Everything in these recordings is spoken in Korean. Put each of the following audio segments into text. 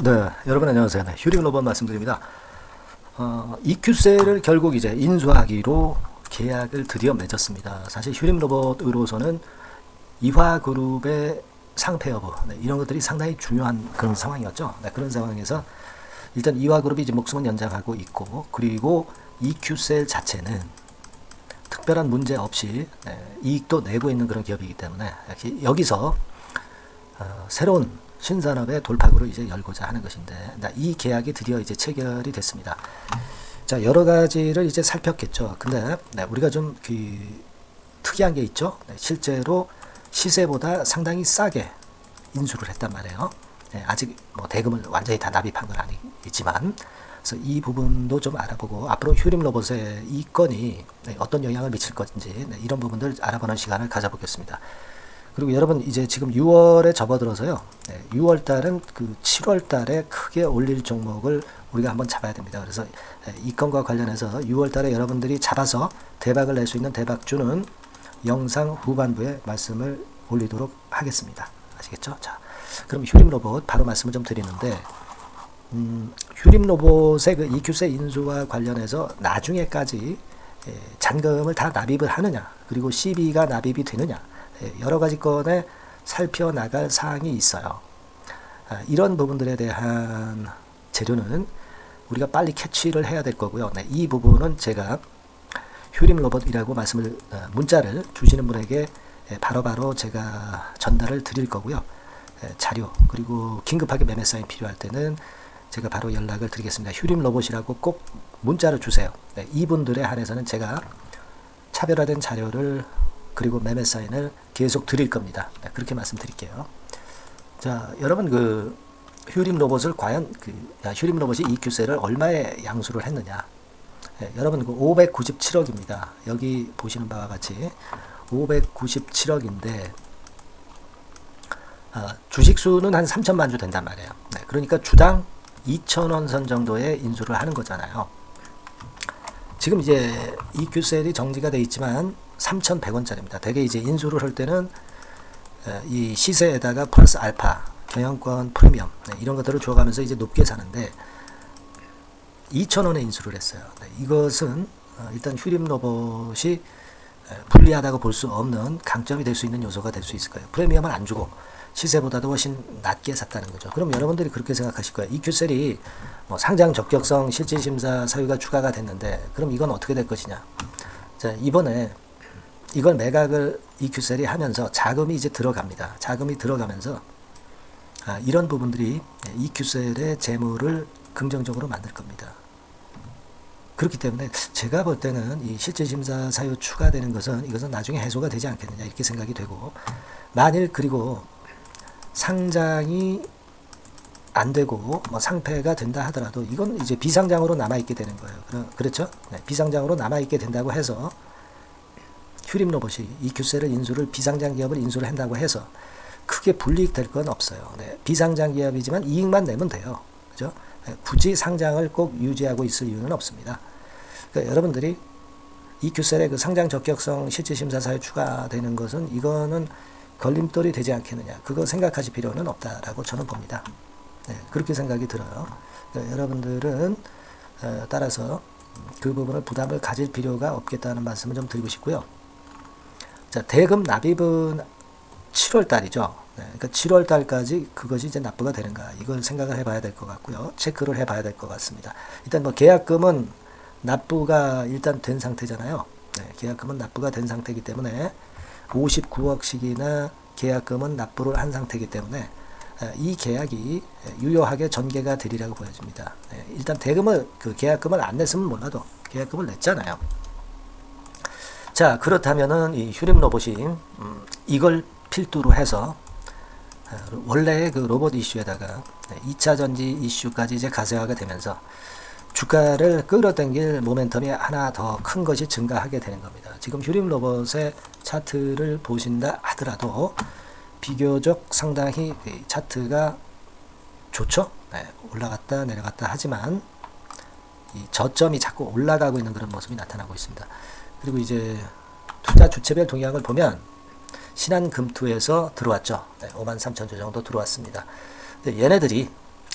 네, 여러분 안녕하세요. 네, 휴림 로봇 말씀드립니다. EQ셀을 결국 이제 인수하기로 계약을 드디어 맺었습니다. 사실 휴림 로봇으로서는 이화그룹의 상폐 여부, 이런 것들이 상당히 중요한 그런 상황이었죠. 그런 상황에서 일단 이화그룹이 이제 목숨은 연장하고 있고, 그리고 EQ셀 자체는 특별한 문제 없이 이익도 내고 있는 그런 기업이기 때문에 여기서 새로운 신산업의 돌파구를 이제 열고자 하는 것인데, 이 계약이 드디어 이제 체결이 됐습니다. 자, 여러 가지를 이제 살폈겠죠. 근데 우리가 좀 특이한 게 있죠. 실제로 시세보다 상당히 싸게 인수를 했단 말이에요. 아직 뭐 대금을 완전히 다 납입한 건 아니지만, 그래서 이 부분도 좀 알아보고 앞으로 휴림 로봇의 이 건이 어떤 영향을 미칠 건지 이런 부분들 알아보는 시간을 가져보겠습니다. 그리고 여러분 이제 지금 6월에 접어들어서요. 6월 달은 그 7월 달에 크게 올릴 종목을 우리가 한번 잡아야 됩니다. 그래서 이 건과 관련해서 6월 달에 여러분들이 잡아서 대박을 낼 수 있는 대박주는 영상 후반부에 말씀을 올리도록 하겠습니다. 아시겠죠? 자, 그럼 휴림 로봇 바로 말씀을 좀 드리는데, 휴림 로봇의 그 EQ셀 인수와 관련해서 나중에까지 잔금을 다 납입을 하느냐, 그리고 CB가 납입이 되느냐, 여러 가지 건에 살펴나갈 사항이 있어요. 이런 부분들에 대한 재료는 우리가 빨리 캐치를 해야 될 거고요. 이 부분은 제가 휴림 로봇이라고 문자를 주시는 분에게 바로바로 제가 전달을 드릴 거고요. 자료 그리고 긴급하게 매매 사인 필요할 때는 제가 바로 연락을 드리겠습니다. 휴림 로봇이라고 꼭 문자를 주세요. 이분들에 한해서는 제가 차별화된 자료를 그리고 매매 사인을 계속 드릴 겁니다. 그렇게 말씀드릴게요. 자, 여러분 휴림 로봇을 과연 휴림 로봇이 EQ셀을 얼마에 양수를 했느냐? 여러분 597억입니다. 여기 보시는 바와 같이 597억인데 주식수는 한 3천만 주 된단 말이에요. 그러니까 주당 2,000원 선 정도의 인수를 하는 거잖아요. 지금 이제 EQ셀이 정지가 되어 있지만 3,100원짜리입니다. 대개 이제 인수를 할 때는 이 시세에다가 플러스 알파, 경영권 프리미엄 이런 것들을 줘가면서 이제 높게 사는데 2,000원에 인수를 했어요. 이것은 일단 휴림 로봇이 불리하다고 볼 수 없는 강점이 될 수 있는 요소가 될 수 있을 거예요. 프리미엄을 안 주고 시세보다도 훨씬 낮게 샀다는 거죠. 그럼 여러분들이 그렇게 생각하실 거예요. EQ셀이 뭐 상장 적격성 실질심사 사유가 추가가 됐는데 그럼 이건 어떻게 될 것이냐. 자, 이번에 이걸 매각을 EQ셀이 하면서 자금이 이제 들어갑니다. 자금이 들어가면서 이런 부분들이 EQ셀의 재물을 긍정적으로 만들 겁니다. 그렇기 때문에 제가 볼 때는 이 실질심사 사유 추가되는 이것은 나중에 해소가 되지 않겠느냐 이렇게 생각이 되고, 만일 그리고 상장이 안 되고 뭐 상폐가 된다 하더라도 이건 이제 비상장으로 남아있게 되는 거예요. 그렇죠? 비상장으로 남아있게 된다고 해서 휴림 로봇이 EQ셀을 비상장 기업을 인수를 한다고 해서 크게 불이익 될 건 없어요. 비상장 기업이지만 이익만 내면 돼요. 그죠? 굳이 상장을 꼭 유지하고 있을 이유는 없습니다. 그러니까 여러분들이 EQ셀의 그 상장 적격성 실질심사 사유 추가되는 것은 이거는 걸림돌이 되지 않겠느냐. 그거 생각하실 필요는 없다라고 저는 봅니다. 그렇게 생각이 들어요. 그러니까 여러분들은 따라서 그 부분을 부담을 가질 필요가 없겠다는 말씀을 좀 드리고 싶고요. 자, 대금 납입은 7월 달이죠. 그러니까 7월 달까지 그것이 이제 납부가 되는가 이걸 생각을 해봐야 될 것 같고요. 체크를 해봐야 될 것 같습니다. 일단 뭐 계약금은 납부가 일단 된 상태잖아요. 계약금은 납부가 된 상태이기 때문에 59억씩이나 계약금은 납부를 한 상태이기 때문에 이 계약이 유효하게 전개가 되리라고 보여집니다. 일단 대금을 계약금을 안 냈으면 몰라도 계약금을 냈잖아요. 자, 그렇다면은 이 휴림 로봇이 이걸 필두로 해서 원래의 그 로봇 이슈에다가 2차 전지 이슈까지 이제 가세화가 되면서 주가를 끌어당길 모멘텀이 하나 더 큰 것이 증가하게 되는 겁니다. 지금 휴림 로봇의 차트를 보신다 하더라도 비교적 상당히 차트가 좋죠. 올라갔다 내려갔다 하지만 이 저점이 자꾸 올라가고 있는 그런 모습이 나타나고 있습니다. 그리고 이제 투자 주체별 동향을 보면 신한금투에서 들어왔죠. 53,000주 정도 들어왔습니다. 근데 얘네들이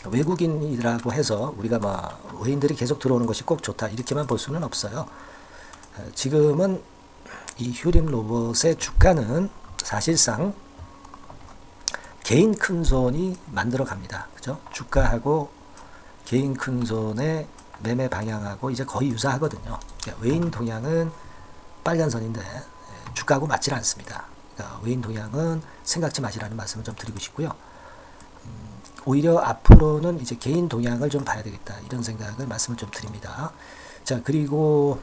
외국인이라고 해서 우리가 외인들이 계속 들어오는 것이 꼭 좋다 이렇게만 볼 수는 없어요. 지금은 이 휴림 로봇의 주가는 사실상 개인 큰손이 만들어 갑니다. 그죠? 주가하고 개인 큰손의 매매 방향하고 이제 거의 유사하거든요. 그러니까 외인 동향은 빨간 선인데 주가하고 맞질 않습니다. 그러니까 외인 동향은 생각지 마시라는 말씀을 좀 드리고 싶고요. 오히려 앞으로는 이제 개인 동향을 좀 봐야 되겠다 이런 생각을 말씀을 좀 드립니다. 자, 그리고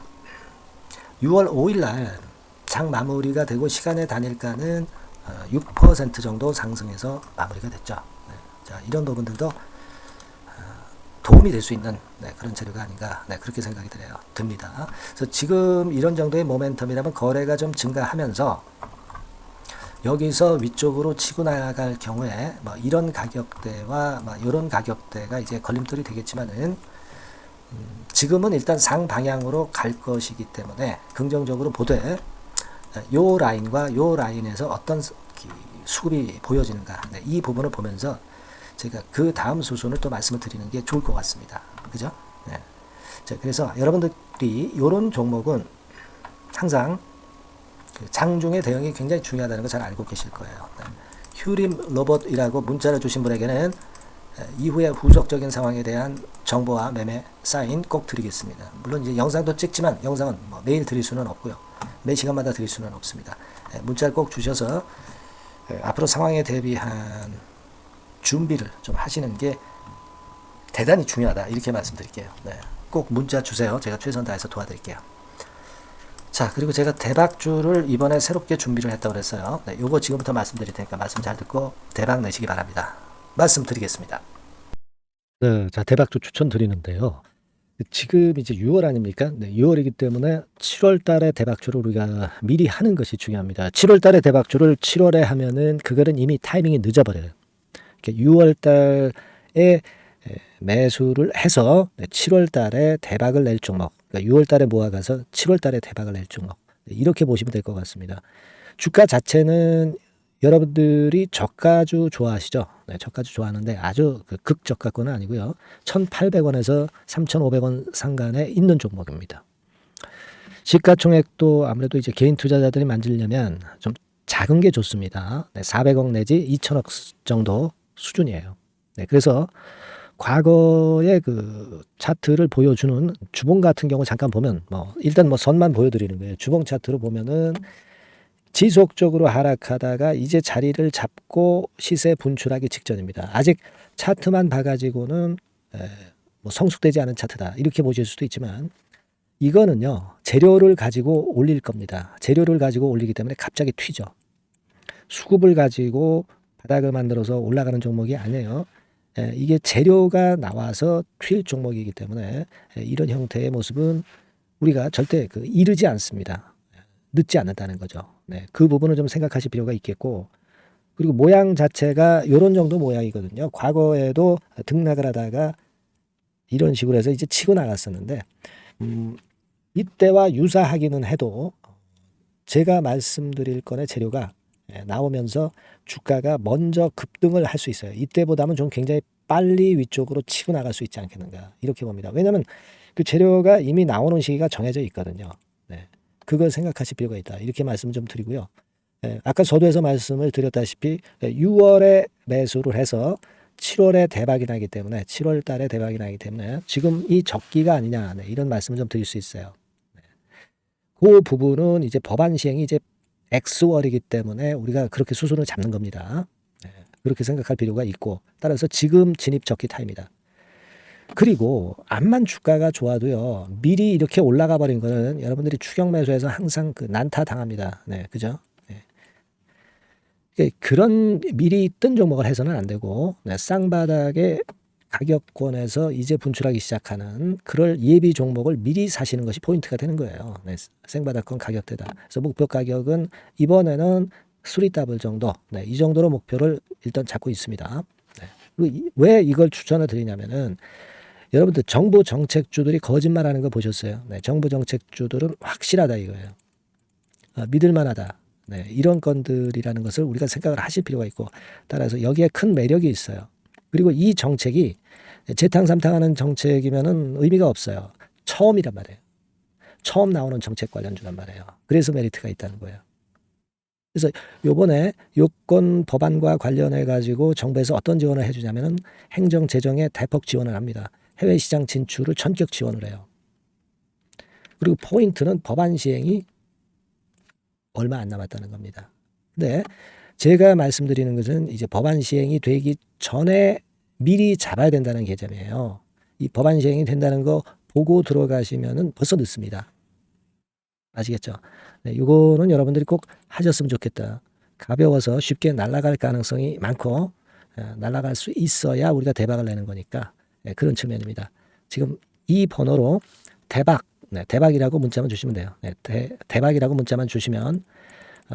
6월 5일 날 장 마무리가 되고 시간의 단일가는 6% 정도 상승해서 마무리가 됐죠. 자, 이런 부분들도 도움이 될 수 있는 그런 재료가 아닌가 그렇게 생각이 듭니다. 그래서 지금 이런 정도의 모멘텀이라면 거래가 좀 증가하면서 여기서 위쪽으로 치고 나갈 경우에 이런 가격대와 이런 가격대가 이제 걸림돌이 되겠지만은 지금은 일단 상 방향으로 갈 것이기 때문에 긍정적으로 보되 요 라인과 요 라인에서 어떤 수급이 보여지는가 이 부분을 보면서 제가 그 다음 수순을 또 말씀을 드리는 게 좋을 것 같습니다. 그죠? 네. 자, 그래서 여러분들이 이런 종목은 항상 장중의 대응이 굉장히 중요하다는 거 잘 알고 계실 거예요. 네. 휴림 로봇이라고 문자를 주신 분에게는 이후에 후속적인 상황에 대한 정보와 매매 사인 꼭 드리겠습니다. 물론 이제 영상도 찍지만 영상은 매일 드릴 수는 없고요. 매 시간마다 드릴 수는 없습니다. 문자를 꼭 주셔서 앞으로 상황에 대비한 준비를 좀 하시는 게 대단히 중요하다 이렇게 말씀드릴게요. 네. 꼭 문자 주세요. 제가 최선 다해서 도와드릴게요. 자, 그리고 제가 대박주를 이번에 새롭게 준비를 했다고 그랬어요. 네, 요거 지금부터 말씀드릴 테니까 말씀 잘 듣고 대박 내시기 바랍니다. 말씀드리겠습니다. 네, 자, 대박주 추천드리는데요. 지금 이제 6월 아닙니까? 네, 6월이기 때문에 7월 달에 대박주를 우리가 미리 하는 것이 중요합니다. 7월 달에 대박주를 7월에 하면은 그거는 이미 타이밍이 늦어버려요. 6월 달에 매수를 해서 7월 달에 대박을 낼 종목, 그러니까 6월 달에 모아가서 7월 달에 대박을 낼 종목, 이렇게 보시면 될 것 같습니다. 주가 자체는 여러분들이 저가주 좋아하시죠? 네, 저가주 좋아하는데 아주 극저가권은 아니고요. 1,800원에서 3,500원 상간에 있는 종목입니다. 시가총액도 아무래도 이제 개인 투자자들이 만지려면 좀 작은 게 좋습니다. 네, 400억 내지 2천억 정도 수준이에요. 네, 그래서 과거의 그 차트를 보여주는 주봉 같은 경우 잠깐 보면 일단 선만 보여드리는 거예요. 주봉 차트로 보면은 지속적으로 하락하다가 이제 자리를 잡고 시세 분출하기 직전입니다. 아직 차트만 봐가지고는 성숙되지 않은 차트다 이렇게 보실 수도 있지만 이거는요 재료를 가지고 올릴 겁니다. 재료를 가지고 올리기 때문에 갑자기 튀죠. 수급을 가지고 바닥을 만들어서 올라가는 종목이 아니에요. 이게 재료가 나와서 튈 종목이기 때문에 이런 형태의 모습은 우리가 절대 이르지 않습니다. 늦지 않는다는 거죠. 네, 그 부분을 좀 생각하실 필요가 있겠고, 그리고 모양 자체가 이런 정도 모양이거든요. 과거에도 등락을 하다가 이런 식으로 해서 이제 치고 나갔었는데 이때와 유사하기는 해도 제가 말씀드릴 건의 재료가 나오면서 주가가 먼저 급등을 할 수 있어요. 이때보다는 좀 굉장히 빨리 위쪽으로 치고 나갈 수 있지 않겠는가 이렇게 봅니다. 왜냐하면 그 재료가 이미 나오는 시기가 정해져 있거든요. 네. 그걸 생각하실 필요가 있다. 이렇게 말씀 좀 드리고요. 아까 서두에서 말씀을 드렸다시피 6월에 매수를 해서 7월에 대박이 나기 때문에 7월 달에 대박이 나기 때문에 지금 이 적기가 아니냐 이런 말씀을 좀 드릴 수 있어요. 그 부분은 이제 법안 시행이 이제 X월이기 때문에 우리가 그렇게 수순을 잡는 겁니다. 그렇게 생각할 필요가 있고 따라서 지금 진입 적기 타입니다. 그리고 암만 주가가 좋아도요 미리 이렇게 올라가 버린 거는 여러분들이 추격 매수해서 항상 난타 당합니다. 네, 그죠? 네. 그런 미리 뜬 종목을 해서는 안 되고 쌍바닥의 가격권에서 이제 분출하기 시작하는 그럴 예비 종목을 미리 사시는 것이 포인트가 되는 거예요. 네, 생바닥권 가격대다. 그래서 목표 가격은 이번에는 3더블 정도, 이 정도로 목표를 일단 잡고 있습니다. 왜 이걸 추천을 드리냐면은 여러분들 정부 정책주들이 거짓말하는 거 보셨어요? 네, 정부 정책주들은 확실하다 이거예요. 믿을만하다. 네, 이런 건들이라는 것을 우리가 생각을 하실 필요가 있고 따라서 여기에 큰 매력이 있어요. 그리고 이 정책이 재탕3탕하는 정책이면은 의미가 없어요. 처음이란 말이에요. 처음 나오는 정책 관련주란 말이에요. 그래서 메리트가 있다는 거예요. 그래서 요번에 요건 법안과 관련해 가지고 정부에서 어떤 지원을 해주냐면은 행정 재정에 대폭 지원을 합니다. 해외 시장 진출을 전격 지원을 해요. 그리고 포인트는 법안 시행이 얼마 안 남았다는 겁니다. 근데 제가 말씀드리는 것은 이제 법안 시행이 되기 전에 미리 잡아야 된다는 개념이에요. 이 법안 시행이 된다는 거 보고 들어가시면은 벌써 늦습니다. 아시겠죠? 네, 이거는 여러분들이 꼭 하셨으면 좋겠다. 가벼워서 쉽게 날아갈 가능성이 많고 날아갈 수 있어야 우리가 대박을 내는 거니까 그런 측면입니다. 지금 이 번호로 대박, 대박이라고 문자만 주시면 돼요. 대박이라고 문자만 주시면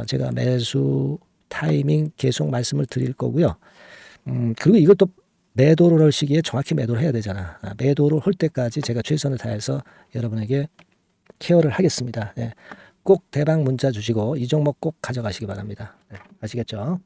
제가 매수 타이밍 계속 말씀을 드릴 거고요. 그리고 이것도 매도를 할 시기에 정확히 매도를 해야 되잖아. 매도를 할 때까지 제가 최선을 다해서 여러분에게 케어를 하겠습니다. 꼭 대박 문자 주시고 이 종목 꼭 가져가시기 바랍니다. 아시겠죠?